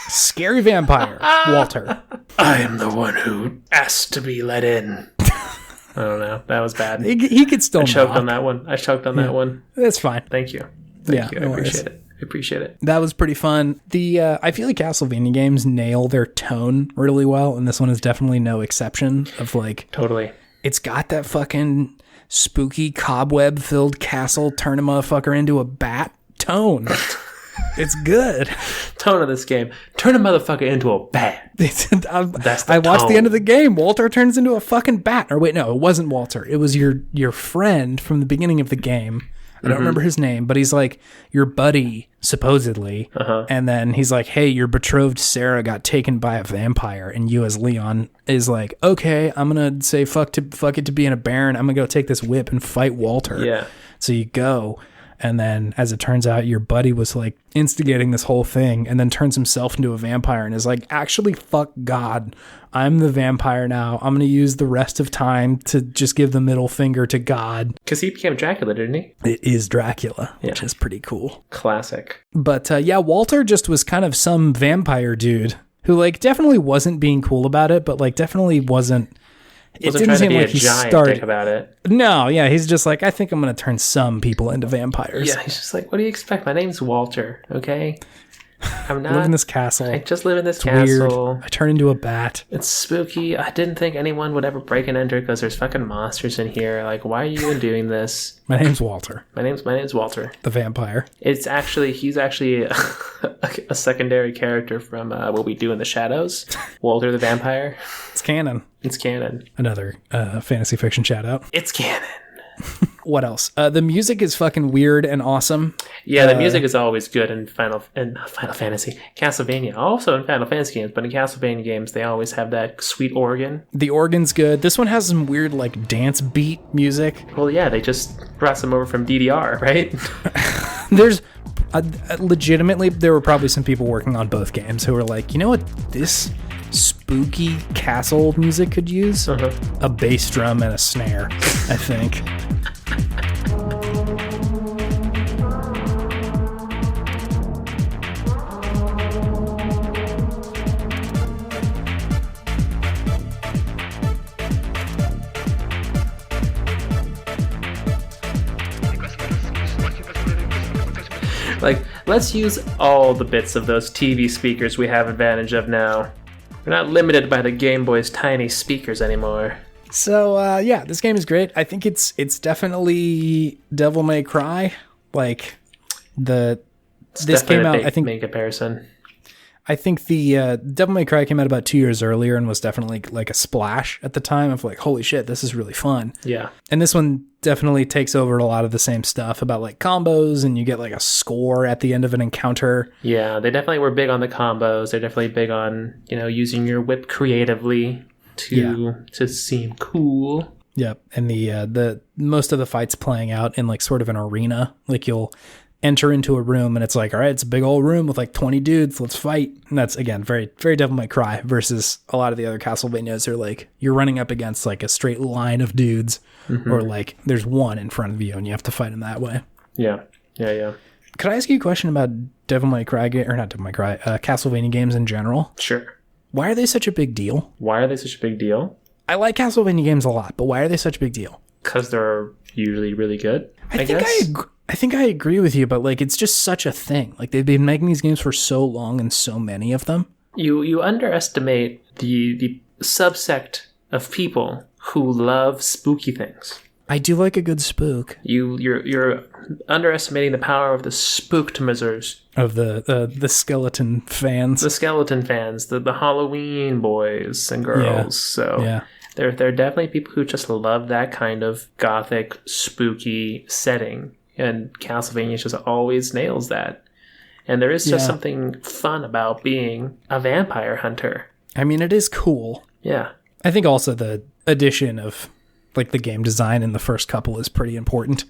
Scary vampire, Walter. I am the one who asked to be let in. I don't know. That was bad. He could still I choked on that one. That one. That's fine. Thank you. Thank you. I appreciate it. That was pretty fun. I feel like Castlevania games nail their tone really well, and this one is definitely no exception. Of like, totally, it's got that fucking spooky cobweb-filled castle turn a motherfucker into a bat tone. It's good. Tone of this game: turn a motherfucker into a bat. I watched the end of the game. Walter turns into a fucking bat. Or wait, no, it wasn't Walter. It was your friend from the beginning of the game. I don't remember his name, but he's like your buddy, supposedly. And then he's like, hey, your betrothed Sarah got taken by a vampire. And you as Leon is like, okay, I'm going to say fuck it to being a baron. I'm going to go take this whip and fight Walter. Yeah. So you go. And then, as it turns out, your buddy was like instigating this whole thing and then turns himself into a vampire and is like, actually, fuck God. I'm the vampire now. I'm going to use the rest of time to just give the middle finger to God. Because he became Dracula, didn't he? It is Dracula, which is pretty cool. Classic. But Walter just was kind of some vampire dude who like definitely wasn't being cool about it, but like definitely wasn't. It didn't seem like he started about it. No, yeah, he's just like, I think I'm going to turn some people into vampires. Yeah, he's just like, what do you expect? My name's Walter, okay? I'm not. I live in this castle. I just live in this it's castle. Weird. I turn into a bat. It's spooky. I didn't think anyone would ever break and enter because there's fucking monsters in here. Like, why are you even doing this? My name's Walter. My name's Walter. The vampire. He's actually a secondary character from What We Do in the Shadows. Walter the vampire. It's canon. Another fantasy fiction shout out. It's canon. What else? The music is fucking weird and awesome. Yeah, the music is always good in Final Fantasy. Castlevania, also in Final Fantasy games, but in Castlevania games, they always have that sweet organ. The organ's good. This one has some weird, like, dance beat music. Well, yeah, they just brought some over from DDR, right? There's... legitimately, there were probably some people working on both games who were like, you know what this spooky castle music could use? A bass drum and a snare, I think. Like, let's use all the bits of those TV speakers we have advantage of now. We're not limited by the Game Boy's tiny speakers anymore. So yeah, this game is great. I think it's definitely Devil May Cry. Like this came out. I think main comparison. I think the Devil May Cry came out about 2 years earlier and was definitely like a splash at the time of like, holy shit, this is really fun. Yeah. And this one definitely takes over a lot of the same stuff about like combos, and you get like a score at the end of an encounter. Yeah, they definitely were big on the combos. They're definitely big on, using your whip creatively to seem cool. Yep. And the most of the fights playing out in like sort of an arena. Like you'll enter into a room and it's like, all right, it's a big old room with like 20 dudes, let's fight. And that's, again, very, very Devil May Cry versus a lot of the other Castlevanias are like, you're running up against like a straight line of dudes, or like there's one in front of you and you have to fight them that way. Yeah. Could I ask you a question about Devil May Cry, or not Devil May Cry, Castlevania games in general? Sure. Why are they such a big deal? Why are they such a big deal? I like Castlevania games a lot, but why are they such a big deal? Because they're usually really good, I guess. I think I agree with you, but like it's just such a thing. Like they've been making these games for so long and so many of them. You underestimate the subsect of people who love spooky things. I do like a good spook. You're underestimating the power of the spooktomisers. Of the skeleton fans. The skeleton fans, the Halloween boys and girls. Yeah. So yeah. There are definitely people who just love that kind of gothic, spooky setting. And Castlevania just always nails that. And there is just something fun about being a vampire hunter. I mean, it is cool. Yeah. I think also the addition of like the game design in the first couple is pretty important.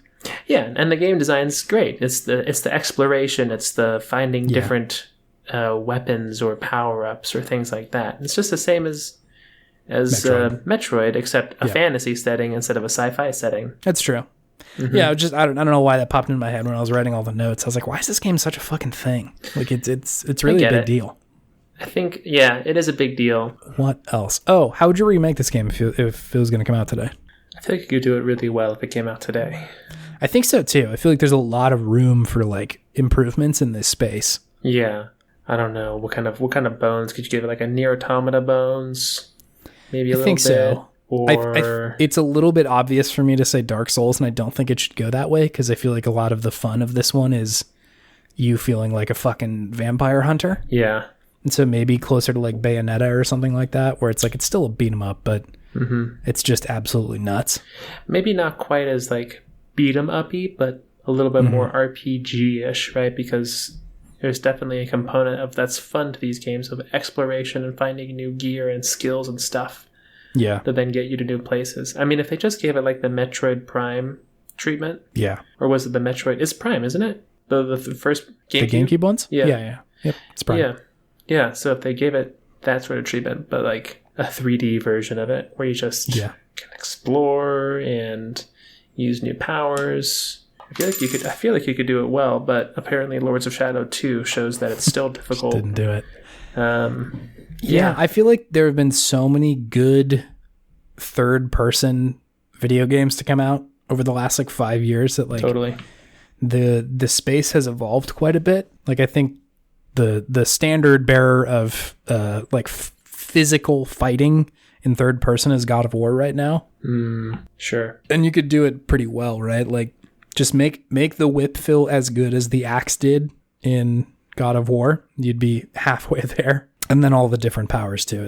Yeah, and the game design's great. It's the exploration. It's the finding different weapons or power-ups or things like that. It's just the same as Metroid, except a fantasy setting instead of a sci-fi setting. That's true. Mm-hmm. Yeah, I don't know why that popped in my head when I was writing all the notes. I was like, why is this game such a fucking thing? Like it's really a big deal. I think it is a big deal. What else? Oh, how would you remake this game if it was going to come out today? I feel like you could do it really well if it came out today. I think so too. I feel like there's a lot of room for like improvements in this space. Yeah, I don't know what kind of bones could you give it? Like a Nier Automata bones, maybe a little bit. I think so. Or it's a little bit obvious for me to say Dark Souls, and I don't think it should go that way because I feel like a lot of the fun of this one is you feeling like a fucking vampire hunter. Yeah. And so maybe closer to like Bayonetta or something like that, where it's like it's still a beat 'em up, but it's just absolutely nuts. Maybe not quite as like beat 'em uppy, but a little bit more RPG-ish, right? Because there's definitely a component of that's fun to these games of exploration and finding new gear and skills and stuff. Yeah. That then get you to new places. I mean, if they just gave it like the Metroid Prime treatment. Yeah. Or was it the Metroid? It's Prime, isn't it? The first GameCube? The GameCube ones? Yeah. Yeah. Yep. It's Prime. Yeah. Yeah. So if they gave it that sort of treatment, but like a 3D version of it where you just can explore and use new powers. I feel like you could do it well, but apparently Lords of Shadow 2 shows that it's still difficult. Just didn't do it. Yeah, I feel like there have been so many good third-person video games to come out over the last like 5 years that like totally the space has evolved quite a bit. Like I think the standard bearer of physical fighting in third person is God of War right now. Sure. And you could do it pretty well, right? Like just make the whip feel as good as the axe did in God of War. You'd be halfway there. And then all the different powers too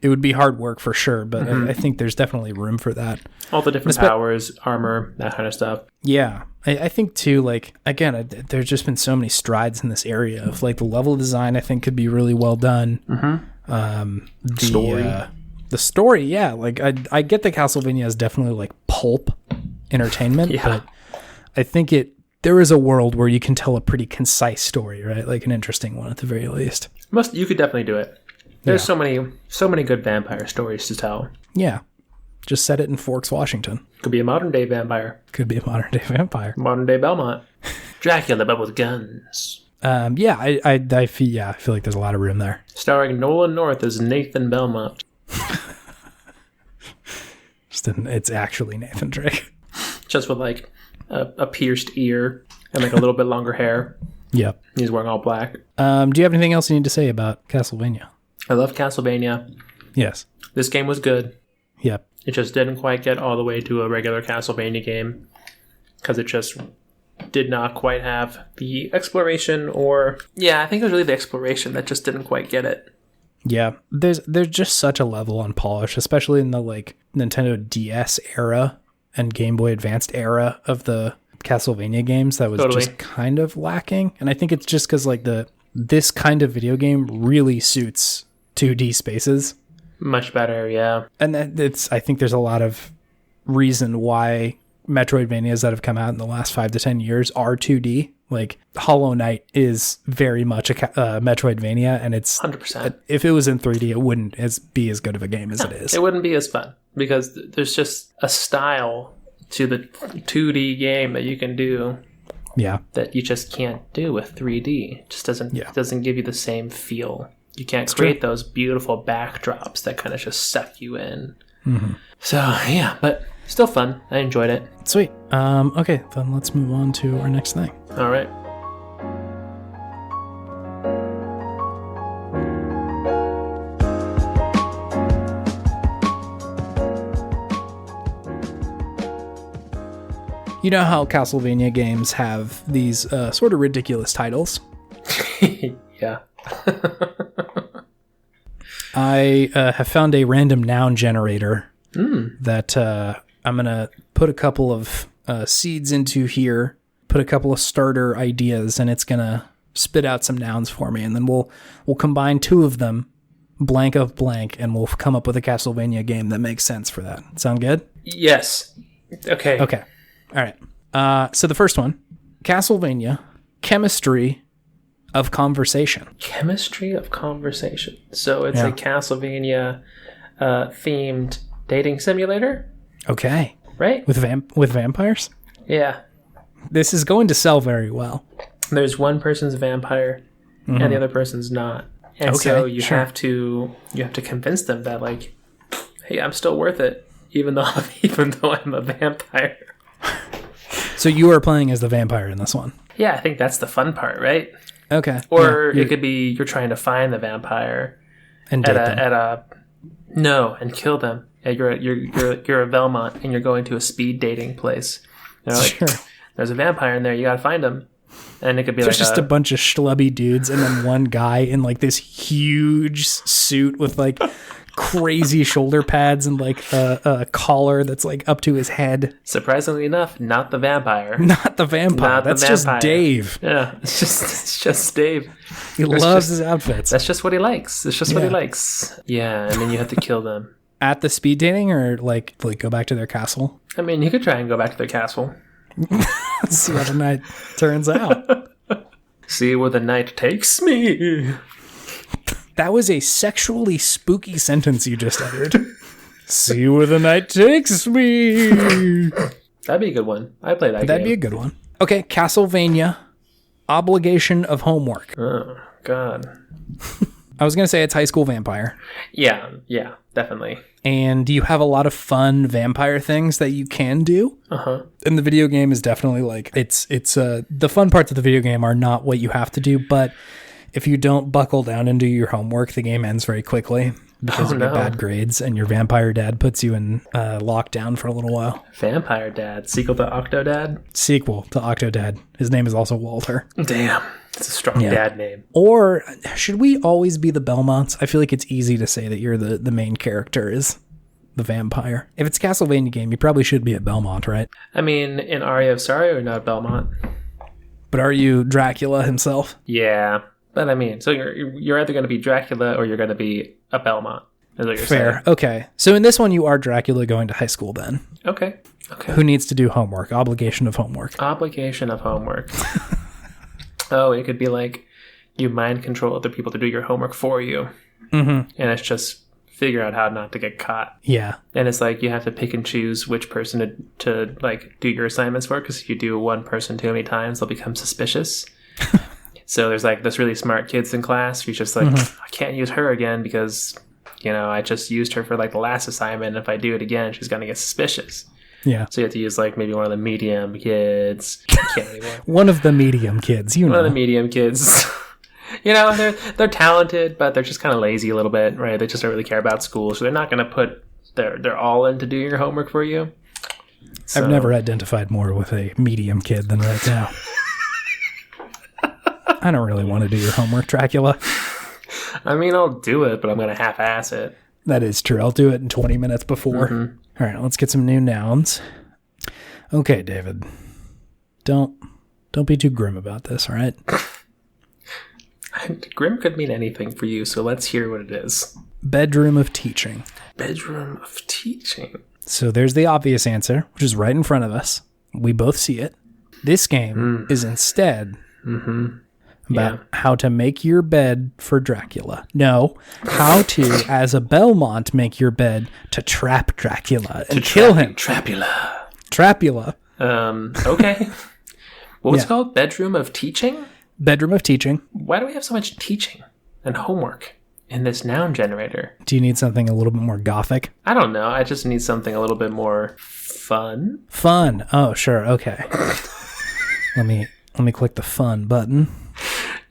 it would be hard work for sure, but I think there's definitely room for that. All the different powers, armor, that kind of stuff. Yeah. I think too, like, again, there's just been so many strides in this area of like the level design I think could be really well done. The story, yeah. Like I get that Castlevania is definitely like pulp entertainment, but I think there is a world where you can tell a pretty concise story, right? Like an interesting one at the very least. You could definitely do it. There's so many good vampire stories to tell. Yeah. Just set it in Forks, Washington. Could be a modern day vampire. Modern day Belmont. Dracula, but with guns. I feel like there's a lot of room there. Starring Nolan North as Nathan Belmont. It's actually Nathan Drake. Just with like a pierced ear and like a little bit longer hair. Yep. He's wearing all black. Do you have anything else you need to say about Castlevania? I love Castlevania. Yes. This game was good. Yep. It just didn't quite get all the way to a regular Castlevania game because it just did not quite have the exploration I think it was really the exploration that just didn't quite get it. Yeah, there's just such a level on polish, especially in the like Nintendo DS era and Game Boy Advanced era of the Castlevania games that was just kind of lacking. And I think it's just because like this kind of video game really suits 2D spaces much better. Yeah, and I think there's a lot of reason why Metroidvanias that have come out in the last 5 to 10 years are 2D. Like Hollow Knight is very much a Metroidvania, and it's 100%. If it was in 3D, it wouldn't be as good of a game as it is. It wouldn't be as fun because there's just a style to the 2D game that you can do. Yeah, that you just can't do with 3D. It just doesn't give you the same feel. You can't create those beautiful backdrops that kind of just suck you in. Mm-hmm. So yeah, but still fun. I enjoyed it. Sweet. Okay, then let's move on to our next thing. All right. You know how Castlevania games have these sort of ridiculous titles? Yeah. I have found a random noun generator that I'm going to put a couple of seeds into here, put a couple of starter ideas, and it's going to spit out some nouns for me. And then we'll combine two of them, blank of blank, and we'll come up with a Castlevania game that makes sense for that. Sound good? Yes. Okay. Okay. All right. So the first one, Castlevania, chemistry of conversation. Chemistry of conversation. So it's a Castlevania themed dating simulator? Okay. Right? With vampires? Yeah. This is going to sell very well. There's one person's a vampire and the other person's not. And so you have to convince them that like, hey, I'm still worth it, even though I'm a vampire. So you are playing as the vampire in this one. Yeah, I think that's the fun part, right? Okay. Or it could be you're trying to find the vampire and and kill them. You're a Velmont and you're going to a speed dating place. You know, like, there's a vampire in there. You got to find him. And it could be there's just a bunch of schlubby dudes and then one guy in like this huge suit with like crazy shoulder pads and like a collar that's like up to his head. Surprisingly enough, not the vampire. That's just Dave. Yeah, it's just Dave. He loves his outfits. That's just what he likes. It's just what he likes. Yeah, and then you have to kill them. At the speed dating or like go back to their castle? I mean, you could try and go back to their castle. See how the night turns out. See where the night takes me. That was a sexually spooky sentence you just uttered. See where the night takes me. That'd be a good one. I play that game. That'd be a good one. Okay, Castlevania, obligation of homework. Oh, God. I was going to say it's high school vampire. Yeah, definitely. And you have a lot of fun vampire things that you can do. Uh-huh. And the video game is definitely like, it's the fun parts of the video game are not what you have to do, but if you don't buckle down and do your homework, the game ends very quickly because you get bad grades and your vampire dad puts you in lockdown for a little while. Vampire Dad. Sequel to Octodad? Sequel to Octodad. His name is also Walter. Damn. It's a strong dad name. Or should we always be the Belmonts? I feel like it's easy to say that you're the main character is the vampire. If it's a Castlevania game, you probably should be a Belmont, right? I mean, in Aria of Sorrow, you're not Belmont. But are you Dracula himself? Yeah. But I mean, so you're either going to be Dracula or you're going to be a Belmont. Is what you're saying. Okay. So in this one, you are Dracula going to high school then. Okay. Who needs to do homework? Obligation of homework. Obligation of homework. Oh, it could be like you mind control other people to do your homework for you. Mm-hmm. And it's just figure out how not to get caught. Yeah. And it's like you have to pick and choose which person to like do your assignments for, because if you do one person too many times, they'll become suspicious. So there's like this really smart kids in class who's just like, I can't use her again because, you know, I just used her for like the last assignment. And if I do it again, she's going to get suspicious. Yeah. So you have to use like maybe one of the medium kids. I can't anymore. One of the medium kids, One of the medium kids. You know, they're talented, but they're just kind of lazy a little bit, right? They just don't really care about school. So they're not going to put they're all in to do your homework for you. So, I've never identified more with a medium kid than right now. I don't really want to do your homework, Dracula. I mean, I'll do it, but I'm going to half-ass it. That is true. I'll do it in 20 minutes before. All right, let's get some new nouns. Okay, David. Don't be too grim about this, all right? Grim could mean anything for you, so let's hear what it is. Bedroom of teaching. Bedroom of teaching. So there's the obvious answer, which is right in front of us. We both see it. This game is instead about how to make your bed for Dracula. No, how to, as a Belmont, make your bed to trap Dracula and kill him. Trapula. Okay. What was it called? Bedroom of teaching? Bedroom of teaching. Why do we have so much teaching and homework in this noun generator? Do you need something a little bit more gothic? I don't know. I just need something a little bit more fun. Fun. Oh, sure. Okay. Let me click the fun button.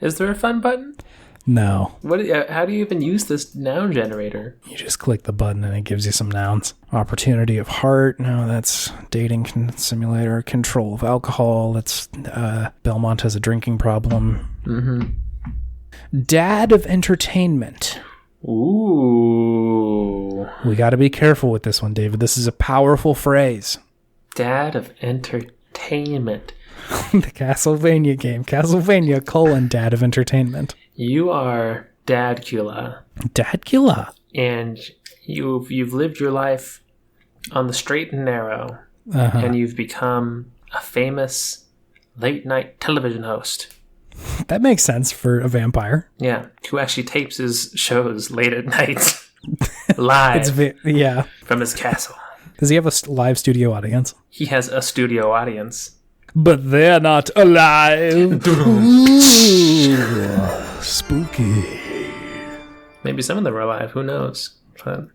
Is there a fun button? No. How do you even use this noun generator? You just click the button and it gives you some nouns. Opportunity of heart. No, that's dating simulator. Control of alcohol. That's Belmont has a drinking problem. Dad of entertainment. Ooh. We got to be careful with this one, David. This is a powerful phrase. Dad of entertainment. The Castlevania game. Castlevania : Dad of entertainment. You are Dadcula. Dadcula. And you've lived your life on the straight and narrow, and you've become a famous late night television host. That makes sense for a vampire. Yeah, who actually tapes his shows late at night, live from his castle. Does he have a live studio audience? He has a studio audience. But they're not alive. Ooh, spooky. Maybe some of them are alive. Who knows? But,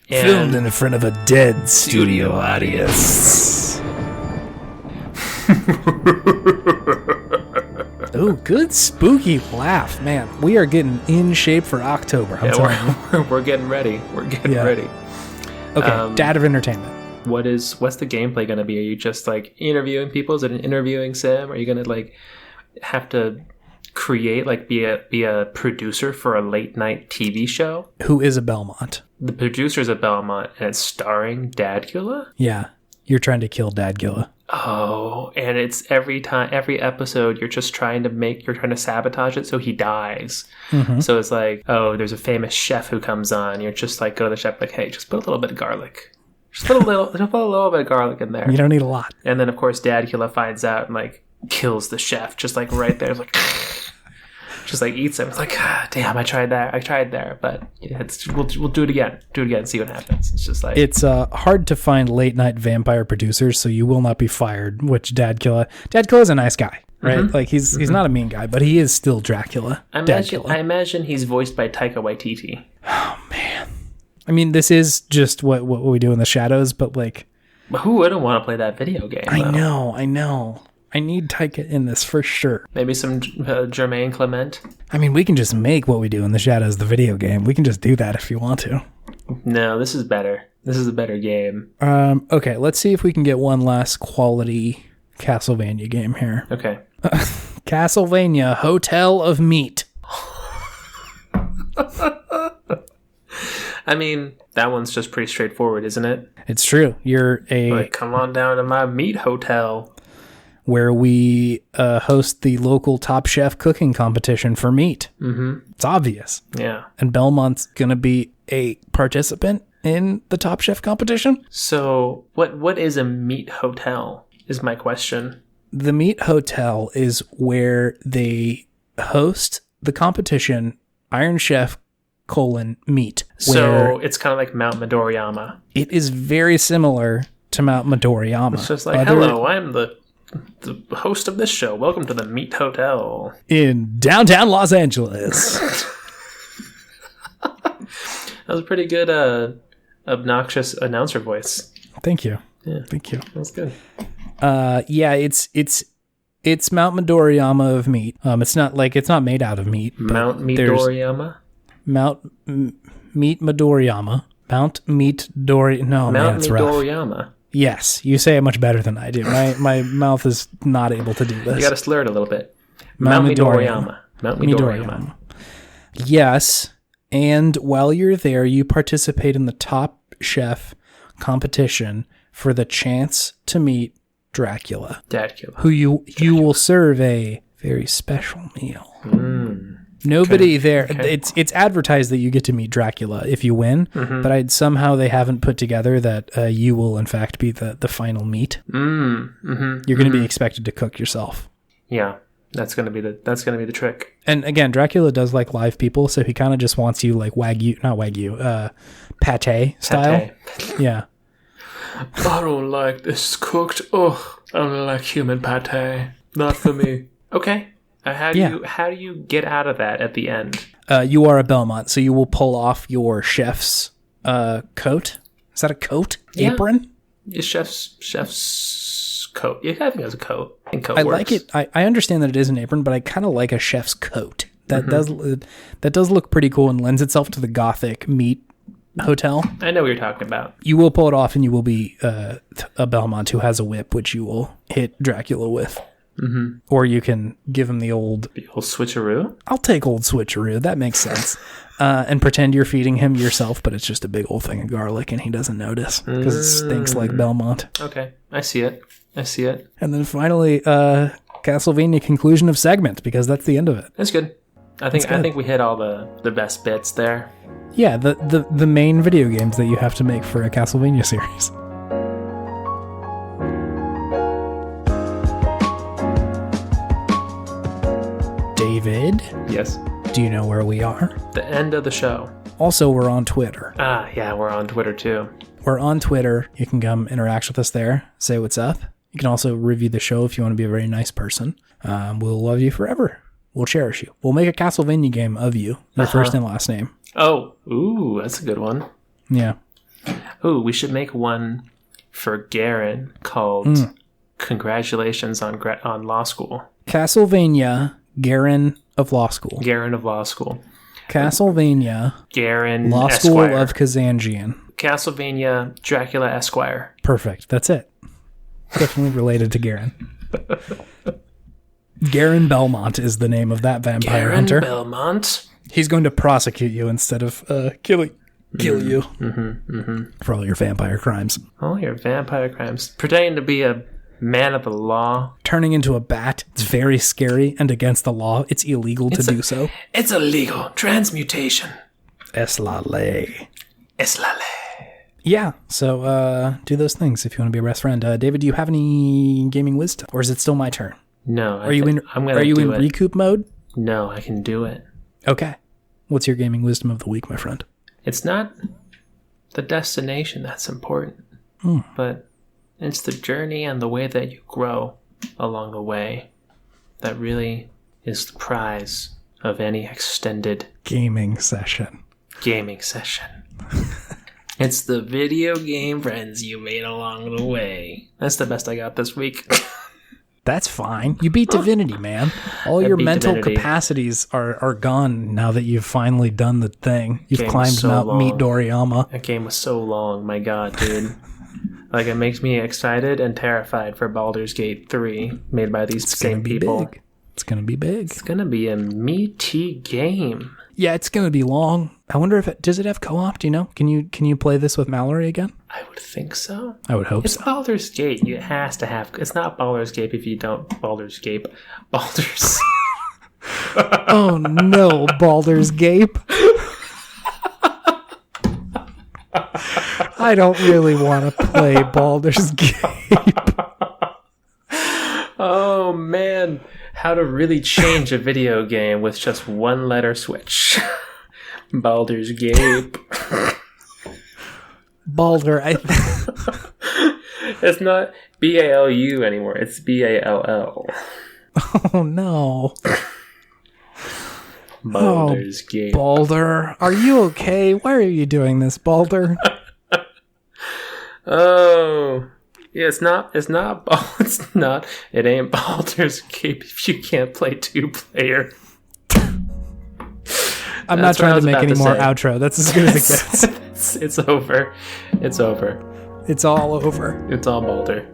filmed in front of a dead studio audience. Oh, good spooky laugh, man. We are getting in shape for October. We're getting ready. We're getting ready. Okay, Dad of entertainment. What's the gameplay going to be? Are you just like interviewing people? Is it an interviewing sim? Are you going to like have to create, like be a producer for a late night TV show? Who is a Belmont? The producer's a Belmont, and it's starring Dadcula? Yeah. You're trying to kill Dadcula. Oh, and it's every episode you're trying to sabotage it so he dies. Mm-hmm. So it's like, oh, there's a famous chef who comes on. You're just like, go to the chef, like, hey, just put a little bit of garlic. Just put a little bit of garlic in there. You don't need a lot. And then, of course, Dadcula finds out and, like, kills the chef just, like, right there. It's like, just, like, eats him. It's like, damn, I tried there. But we'll do it again. And see what happens. It's just like... It's hard to find late-night vampire producers, so you will not be fired, which Dadcula's a nice guy, right? Mm-hmm. Like, he's not a mean guy, but he is still Dracula. I imagine he's voiced by Taika Waititi. Oh, man. I mean, this is just what we do in the shadows, but like... But who wouldn't want to play that video game, though? I know. I need Taika in this for sure. Maybe some Jermaine Clement? I mean, we can just make What We Do in the Shadows the video game. We can just do that if you want to. No, this is better. This is a better game. Okay, let's see if we can get one last quality Castlevania game here. Okay. Castlevania Hotel of Meat. I mean, that one's just pretty straightforward, isn't it? It's true. You're come on down to my meat hotel. Where we host the local Top Chef cooking competition for meat. Mm-hmm. It's obvious. Yeah. And Belmont's going to be a participant in the Top Chef competition. So what is a meat hotel is my question. The meat hotel is where they host the competition Iron Chef meat. So it's kind of like Mount Midoriyama. It is very similar to Mount Midoriyama. It's just like, hello, I'm the host of this show. Welcome to the Meat Hotel. In downtown Los Angeles. That was a pretty good obnoxious announcer voice. Thank you. Yeah. Thank you. That was good. Yeah, it's Mount Midoriyama of meat. It's not made out of meat. Mount Midoriyama? Meat Midoriyama. Mount Midori. No, man, Mount it's rough. Midoriyama. Yes, you say it much better than I do. My mouth is not able to do this. You got to slur it a little bit. Mount Midoriyama. Mount Midoriyama. Yes, and while you're there, you participate in the Top Chef competition for the chance to meet Dracula, who you will serve a very special meal. Nobody there. Okay. It's advertised that you get to meet Dracula if you win, but somehow they haven't put together that you will in fact be the final meat. You're going to be expected to cook yourself. Yeah, that's gonna be the trick. And again, Dracula does like live people, so he kind of just wants you like pate style. Pate. Yeah. I don't like this cooked. Oh, I don't like human pate. Not for me. Okay. How do you get out of that at the end? You are a Belmont, so you will pull off your chef's coat. Is that a coat? Yeah. Apron? Your chef's coat. Yeah, I think it's a coat. And coat I works. like it. I understand that it is an apron, but I kind of like a chef's coat. That does look pretty cool and lends itself to the gothic meat hotel. I know what you're talking about. You will pull it off, and you will be a Belmont who has a whip, which you will hit Dracula with. Or you can give him the old switcheroo. I'll take old switcheroo. That makes sense. And pretend you're feeding him yourself, but it's just a big old thing of garlic, and he doesn't notice because it stinks like Belmont. Okay, I see it. And then finally, Castlevania conclusion of segment, because that's the end of it. That's good. I think we hit all the best bits there. Yeah, the main video games that you have to make for a Castlevania series. David? Yes. Do you know where we are? The end of the show. Also, we're on Twitter. Yeah, we're on Twitter too. We're on Twitter. You can come interact with us there. Say what's up. You can also review the show if you want to be a very nice person. We'll love you forever. We'll cherish you. We'll make a Castlevania game of you. Your first and last name. Oh, ooh, that's a good one. Yeah. Ooh, we should make one for Garen called Congratulations on Law School. Castlevania, Garen of Law School. Garen of Law School. Castlevania, Garen Law Esquire. School of Kazanjian. Castlevania, Dracula Esquire. Perfect. That's it. Definitely related to Garen. Garen Belmont is the name of that vampire Garen hunter. Belmont. He's going to prosecute you instead of kill you for all your vampire crimes. All your vampire crimes. Pretending to be a man of the law. Turning into a bat. It's very scary and against the law. It's illegal to do so. It's illegal. Transmutation. Es la ley. Es la ley. Yeah, so do those things if you want to be a best friend. David, do you have any gaming wisdom? Or is it still my turn? No. Are you in recoup mode? No, I can do it. Okay. What's your gaming wisdom of the week, my friend? It's not the destination that's important, but it's the journey and the way that you grow along the way that really is the prize of any extended gaming session. It's the video game friends you made along the way. That's the best I got this week. That's fine. You beat Divinity, man. All your mental Divinity. Capacities are gone now that you've finally done the thing. You've Game climbed so Mount long. Midoriyama. That game was so long, my god, dude. Like, it makes me excited and terrified for Baldur's Gate 3, made by these same people. Big. It's gonna be big. It's gonna be a meaty game. Yeah, it's gonna be long. I wonder if does it have co-op? Do you know? Can you play this with Mallory again? I would think so. I would hope It's so. Baldur's Gate. It has to have. It's not Baldur's Gate if you don't. Baldur's. Oh no, Baldur's Gate. I don't really want to play Baldur's Gate. Oh man, how to really change a video game with just one letter switch. Baldur's Gate. Baldur, It's not BALU anymore. It's BALL. Oh no. Baldur's Gate. Baldur, are you okay? Why are you doing this, Baldur? Oh. Yeah, it ain't Baldur's Gate if you can't play 2-player. I'm not That's what I trying was to make about any to more say. outro. That's as good as it gets. It's over. It's over. It's all over. It's all Boulder.